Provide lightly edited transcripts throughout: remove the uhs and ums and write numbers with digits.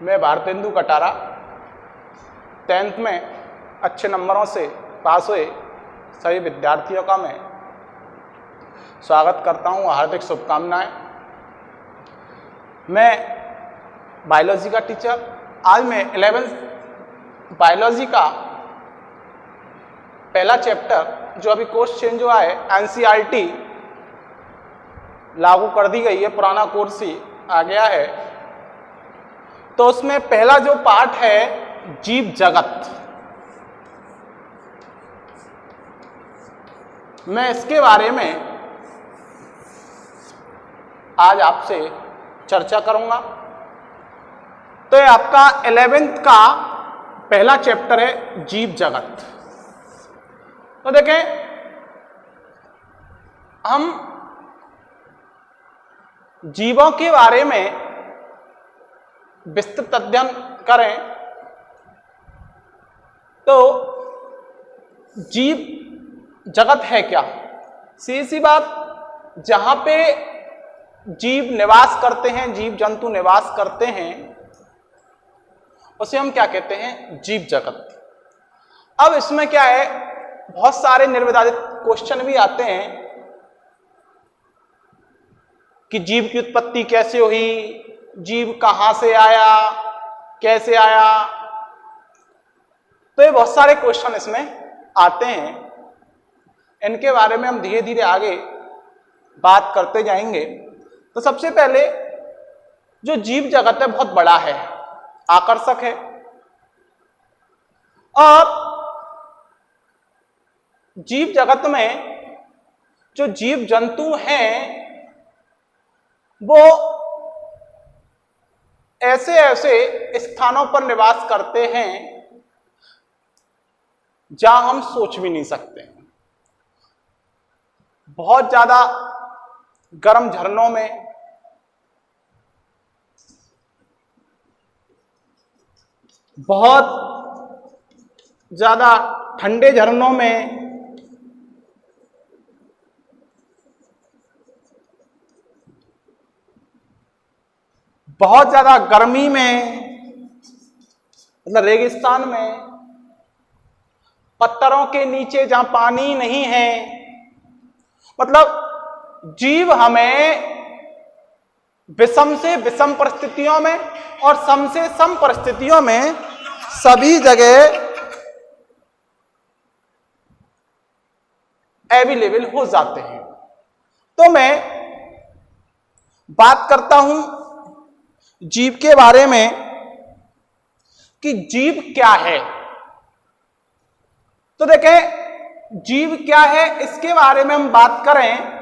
मैं भारतेंदु कटारा 10th में अच्छे नंबरों से पास हुए सभी विद्यार्थियों का मैं स्वागत करता हूं, हार्दिक शुभकामनाएं। मैं बायोलॉजी का टीचर। आज मैं 11th बायोलॉजी का पहला चैप्टर जो अभी कोर्स चेंज हुआ है, एनसीईआरटी लागू कर दी गई है, पुराना कोर्स ही आ गया है, तो उसमें पहला जो पार्ट है जीव जगत, मैं इसके बारे में आज आपसे चर्चा करूंगा। तो ये आपका 11th का पहला चैप्टर है जीव जगत। तो देखें, हम जीवों के बारे में विस्तृत अध्ययन करें तो जीव जगत है क्या? सीधी बात, जहां पे जीव निवास करते हैं, जीव जंतु निवास करते हैं, उसे हम क्या कहते हैं? जीव जगत। अब इसमें क्या है, बहुत सारे निर्विवादित क्वेश्चन भी आते हैं कि जीव की उत्पत्ति कैसे हुई, जीव कहां से आया, कैसे आया। तो ये बहुत सारे क्वेश्चन इसमें आते हैं, इनके बारे में हम धीरे धीरे आगे बात करते जाएंगे। तो सबसे पहले जो जीव जगत है बहुत बड़ा है, आकर्षक है, और जीव जगत में जो जीव जंतु हैं वो ऐसे ऐसे स्थानों पर निवास करते हैं जहां हम सोच भी नहीं सकते। बहुत ज्यादा गर्म झरनों में, बहुत ज्यादा ठंडे झरनों में, बहुत ज्यादा गर्मी में, मतलब रेगिस्तान में, पत्थरों के नीचे जहां पानी नहीं है, मतलब जीव हमें विषम से विषम परिस्थितियों में और सम से सम परिस्थितियों में सभी जगह अवेलेबल हो जाते हैं। तो मैं बात करता हूं जीव के बारे में कि जीव क्या है। तो देखें, जीव क्या है इसके बारे में हम बात करें।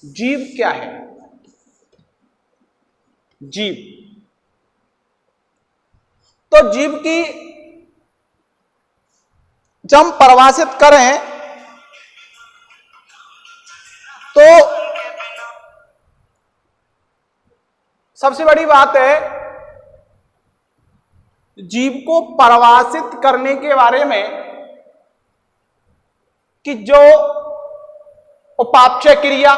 जीव क्या है? जीव, तो जीव की जब हम परिभाषित करें तो सबसे बड़ी बात है जीव को परिभाषित करने के बारे में कि जो उपापचय क्रिया,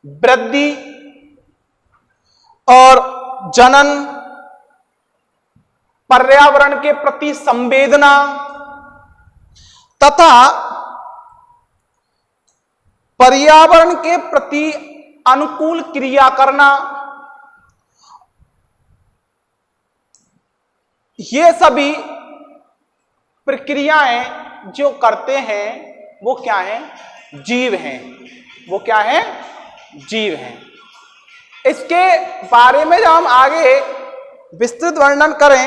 वृद्धि और जनन, पर्यावरण के प्रति संवेदना तथा पर्यावरण के प्रति अनुकूल क्रिया करना, ये सभी प्रक्रियाएं जो करते हैं वो क्या हैं? जीव हैं। वो क्या है? जीव हैं। इसके बारे में जब हम आगे विस्तृत वर्णन करें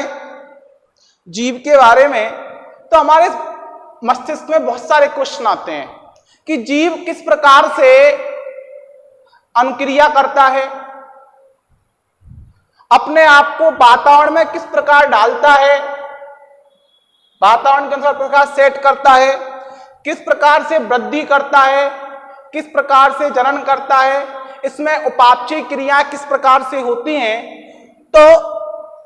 जीव के बारे में, तो हमारे मस्तिष्क में बहुत सारे क्वेश्चन आते हैं कि जीव किस प्रकार से अनुक्रिया करता है, अपने आप को वातावरण में किस प्रकार डालता है, वातावरण के अनुसार प्रकार सेट करता है, किस प्रकार से वृद्धि करता है, किस प्रकार से जनन करता है, इसमें उपापचय क्रिया किस प्रकार से होती हैं। तो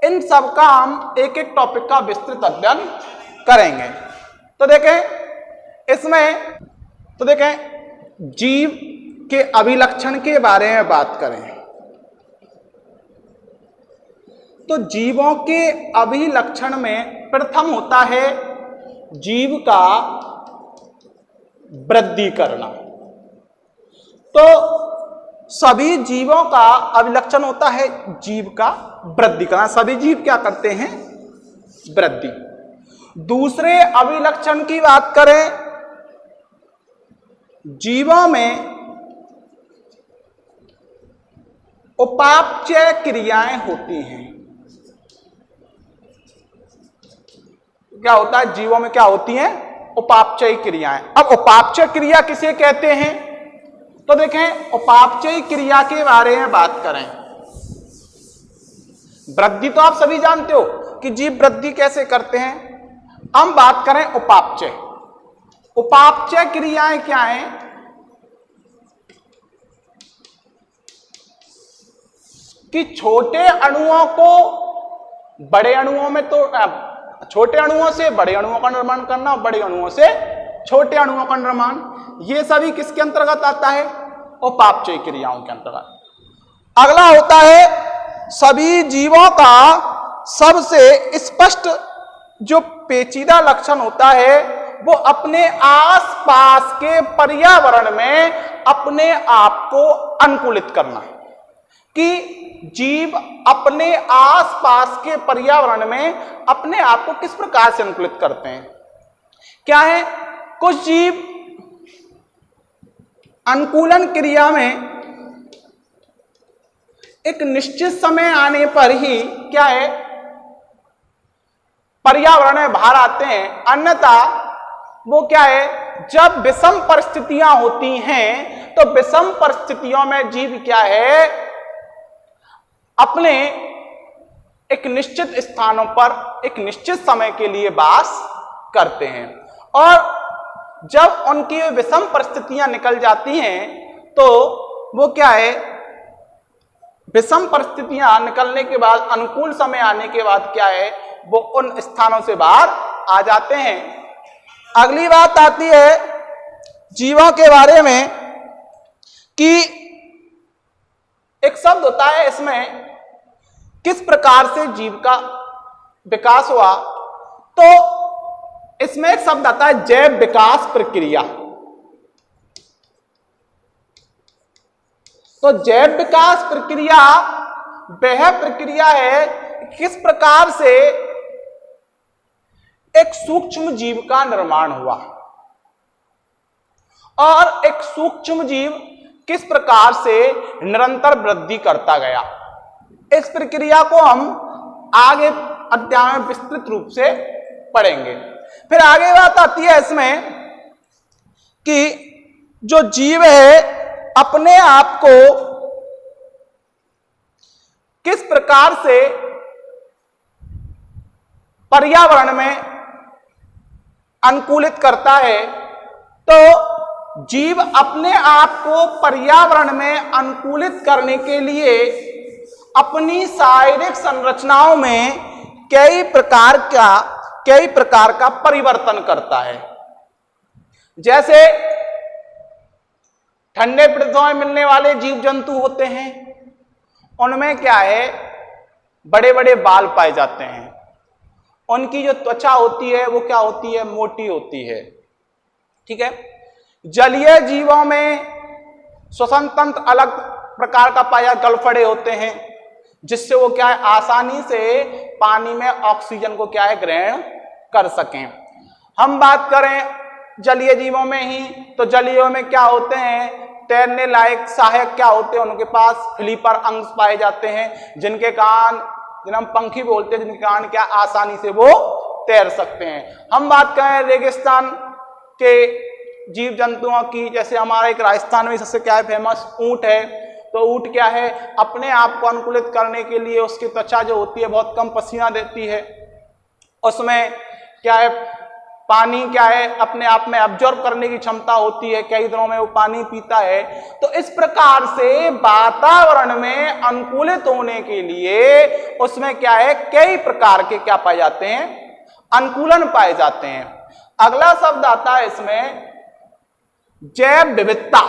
इन सब का हम एक एक टॉपिक का विस्तृत अध्ययन करेंगे। तो देखें इसमें, तो देखें जीव के अभिलक्षण के बारे में बात करें तो जीवों के अभिलक्षण में प्रथम होता है जीव का वृद्धि करना। तो सभी जीवों का अभिलक्षण होता है जीव का वृद्धि करना। सभी जीव क्या करते हैं? वृद्धि। दूसरे अभिलक्षण की बात करें, जीवों में उपापचय क्रियाएं होती हैं। क्या होता है? जीवों में क्या होती हैं? उपापचय क्रियाएं। अब उपापचय क्रिया किसे कहते हैं? तो देखें, उपापचय क्रिया के बारे में बात करें। वृद्धि तो आप सभी जानते हो कि जीव वृद्धि कैसे करते हैं। हम बात करें उपापचय। उपापचय क्रियाएं क्या हैं? कि छोटे अणुओं को बड़े अणुओं में, तो छोटे अणुओं से बड़े अणुओं का निर्माण करना, बड़े अणुओं से छोटे अणुओं का निर्माण, ये सभी किसके अंतर्गत आता है? उपापचय क्रियाओं के अंतर्गत। अगला होता है सभी जीवों का सबसे स्पष्ट जो पेचीदा लक्षण होता है वो अपने आसपास के पर्यावरण में अपने आप को अनुकूलित करना। कि जीव अपने आसपास के पर्यावरण में अपने आप को किस प्रकार से अनुकूलित करते हैं। क्या है? कुछ जीव अनुकूलन क्रिया में एक निश्चित समय आने पर ही क्या है, पर्यावरण में बाहर आते हैं। अन्यथा वो क्या है, जब विषम परिस्थितियां होती हैं तो विषम परिस्थितियों में जीव क्या है, अपने एक निश्चित स्थानों पर एक निश्चित समय के लिए वास करते हैं। और जब उनकी विषम परिस्थितियां निकल जाती हैं तो वो क्या है, विषम परिस्थितियां निकलने के बाद, अनुकूल समय आने के बाद क्या है, वो उन स्थानों से बाहर आ जाते हैं। अगली बात आती है जीवों के बारे में कि एक शब्द होता है इसमें, किस प्रकार से जीव का विकास हुआ। तो इसमें एक शब्द आता है जैव विकास प्रक्रिया। तो जैव विकास प्रक्रिया वह प्रक्रिया है किस प्रकार से एक सूक्ष्म जीव का निर्माण हुआ और एक सूक्ष्म जीव किस प्रकार से निरंतर वृद्धि करता गया। इस प्रक्रिया को हम आगे अध्याय में विस्तृत रूप से पढ़ेंगे। फिर आगे बात आती है इसमें कि जो जीव है अपने आप को किस प्रकार से पर्यावरण में अनुकूलित करता है। तो जीव अपने आप को पर्यावरण में अनुकूलित करने के लिए अपनी शारीरिक संरचनाओं में कई प्रकार का परिवर्तन करता है। जैसे ठंडे प्रदेशों में मिलने वाले जीव जंतु होते हैं, उनमें क्या है, बड़े बड़े बाल पाए जाते हैं। उनकी जो त्वचा होती है वो क्या होती है, मोटी होती है। ठीक है। जलीय जीवों में श्वसन तंत्र अलग प्रकार का पाया, गलफड़े होते हैं, जिससे वो क्या है, आसानी से पानी में ऑक्सीजन को क्या है, ग्रहण कर सकें। हम बात करें जलीय जीवों में ही, तो जलीयों में क्या होते हैं, तैरने लायक सहायक क्या होते हैं, उनके पास फ्लीपर अंग पाए जाते हैं, जिनके कारण, जिन्हें हम पंखी बोलते हैं, जिनके कारण क्या आसानी से वो तैर सकते हैं। हम बात करें रेगिस्तान के जीव जंतुओं की, जैसे हमारा एक राजस्थान में सबसे क्या है फेमस ऊंट है। तो ऊंट क्या है, अपने आप को अनुकूलित करने के लिए उसकी त्वचा जो होती है बहुत कम पसीना देती है। उसमें क्या है, पानी क्या है, अपने आप में अब्जॉर्ब करने की क्षमता होती है, कई दिनों में वो पानी पीता है। तो इस प्रकार से वातावरण में अनुकूलित होने के लिए उसमें क्या है, कई प्रकार के क्या पाए जाते हैं, अनुकूलन पाए जाते हैं। अगला शब्द आता है इसमें जैव विविधता।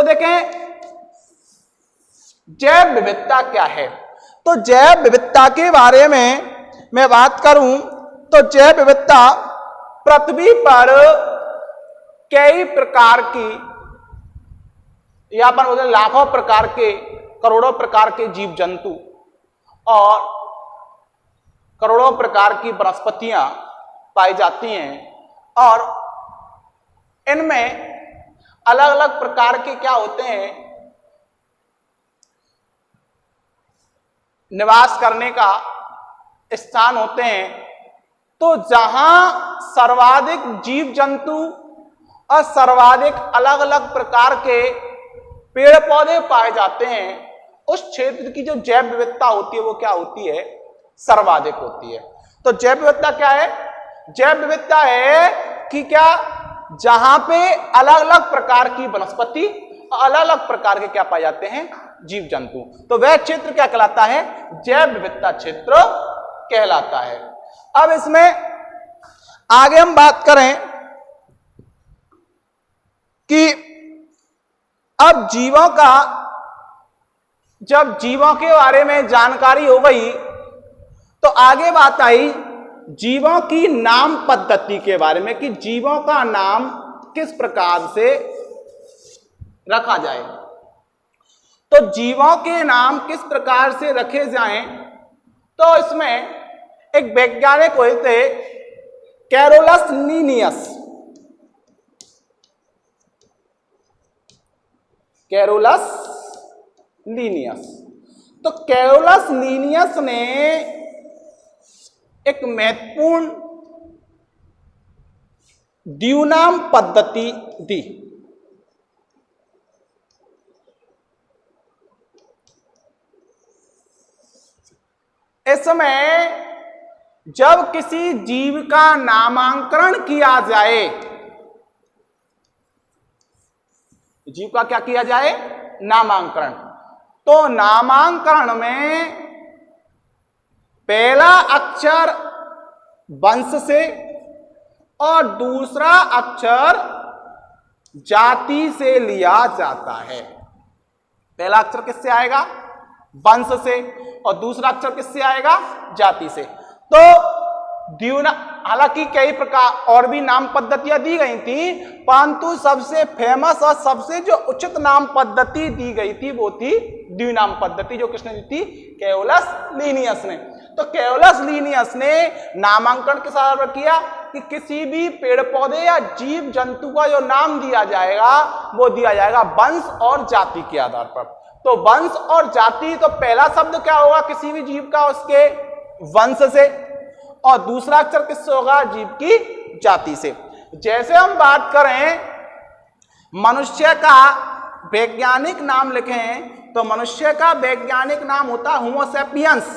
देखें जैव विविधता क्या है। तो जैव विविधता के बारे में मैं बात करूं तो जैव विविधता पृथ्वी पर कई प्रकार की या अपन बोलते लाखों प्रकार के करोड़ों प्रकार के जीव जंतु और करोड़ों प्रकार की वनस्पतियां पाई जाती हैं और इनमें अलग अलग प्रकार के क्या होते हैं निवास करने का स्थान होते हैं। तो जहां सर्वाधिक जीव जंतु और सर्वाधिक अलग अलग प्रकार के पेड़ पौधे पाए जाते हैं उस क्षेत्र की जो जैव विविधता होती है वो क्या होती है, सर्वाधिक होती है। तो जैव विविधता क्या है, जैव विविधता है कि क्या जहां पे अलग अलग प्रकार की वनस्पति और अलग अलग प्रकार के क्या पाए जाते हैं, जीव जंतु। तो वह क्षेत्र क्या कहलाता है, जैव विविधता क्षेत्र कहलाता है। अब इसमें आगे हम बात करें कि अब जीवों का, जब जीवों के बारे में जानकारी हो गई तो आगे बात आई जीवों की नाम पद्धति के बारे में कि जीवों का नाम किस प्रकार से रखा जाए। तो जीवों के नाम किस प्रकार से रखे जाएं, तो इसमें एक वैज्ञानिक हुए थे कैरोलस लीनियस। कैरोलस लीनियस, तो कैरोलस लीनियस ने एक महत्वपूर्ण द्विनाम पद्धति दी। इसमें जब किसी जीव का नामांकन किया जाए, जीव का क्या किया जाए, नामांकन, तो नामांकन में पहला अक्षर वंश से और दूसरा अक्षर जाति से लिया जाता है। पहला अक्षर किससे आएगा, वंश से, और दूसरा अक्षर किससे आएगा, जाति से। तो हालांकि कई प्रकार और भी नाम पद्धतियां दी गई थी, परंतु सबसे फेमस और सबसे जो उचित नाम पद्धति दी गई थी वो थी द्विनाम पद्धति, जो किसने दी थी, कैरोलस लीनियस ने। तो कैरोलस लीनियस ने नामांकन के साथ किया कि किसी भी पेड़ पौधे या जीव जंतु का जो नाम दिया जाएगा वो दिया जाएगा वंश और जाति के आधार पर। तो वंश और जाति, तो पहला शब्द क्या होगा किसी भी जीव का, उसके वंश से, और दूसरा अक्षर किससे होगा, जीव की जाति से। जैसे हम बात करें मनुष्य का वैज्ञानिक नाम लिखें तो मनुष्य का वैज्ञानिक नाम होता है होमो सेपियंस।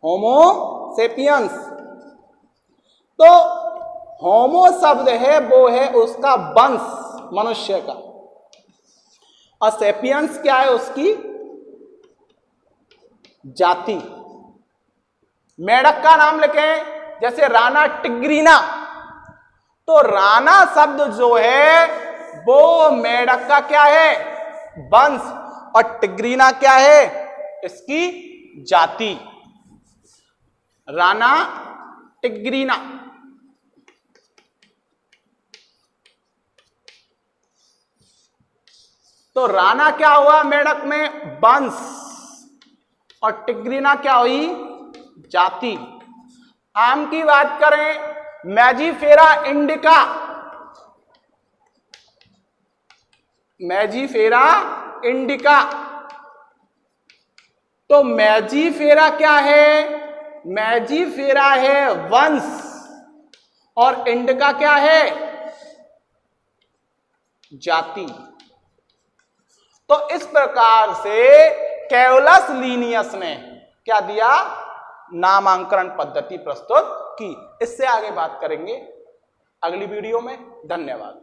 होमो सेपियंस, तो होमो शब्द है वो है उसका वंश मनुष्य का, और सेपियंस क्या है, उसकी जाति। मेढक का नाम लिखें जैसे राना टिग्रीना, तो राना शब्द जो है वो मेढक का क्या है, वंश, और टिग्रीना क्या है, इसकी जाति। राना टिग्रीना, तो राना क्या हुआ मेढक में, वंश, और टिग्रीना क्या हुई, जाति। आम की बात करें मैजीफेरा इंडिका, मैजीफेरा इंडिका, तो मैजीफेरा क्या है, मैजीफेरा है वंश, और इंडिका क्या है, जाति। तो इस प्रकार से कैरोलस लीनियस ने क्या दिया, नामांकन पद्धति प्रस्तुत की। इससे आगे बात करेंगे अगली वीडियो में। धन्यवाद।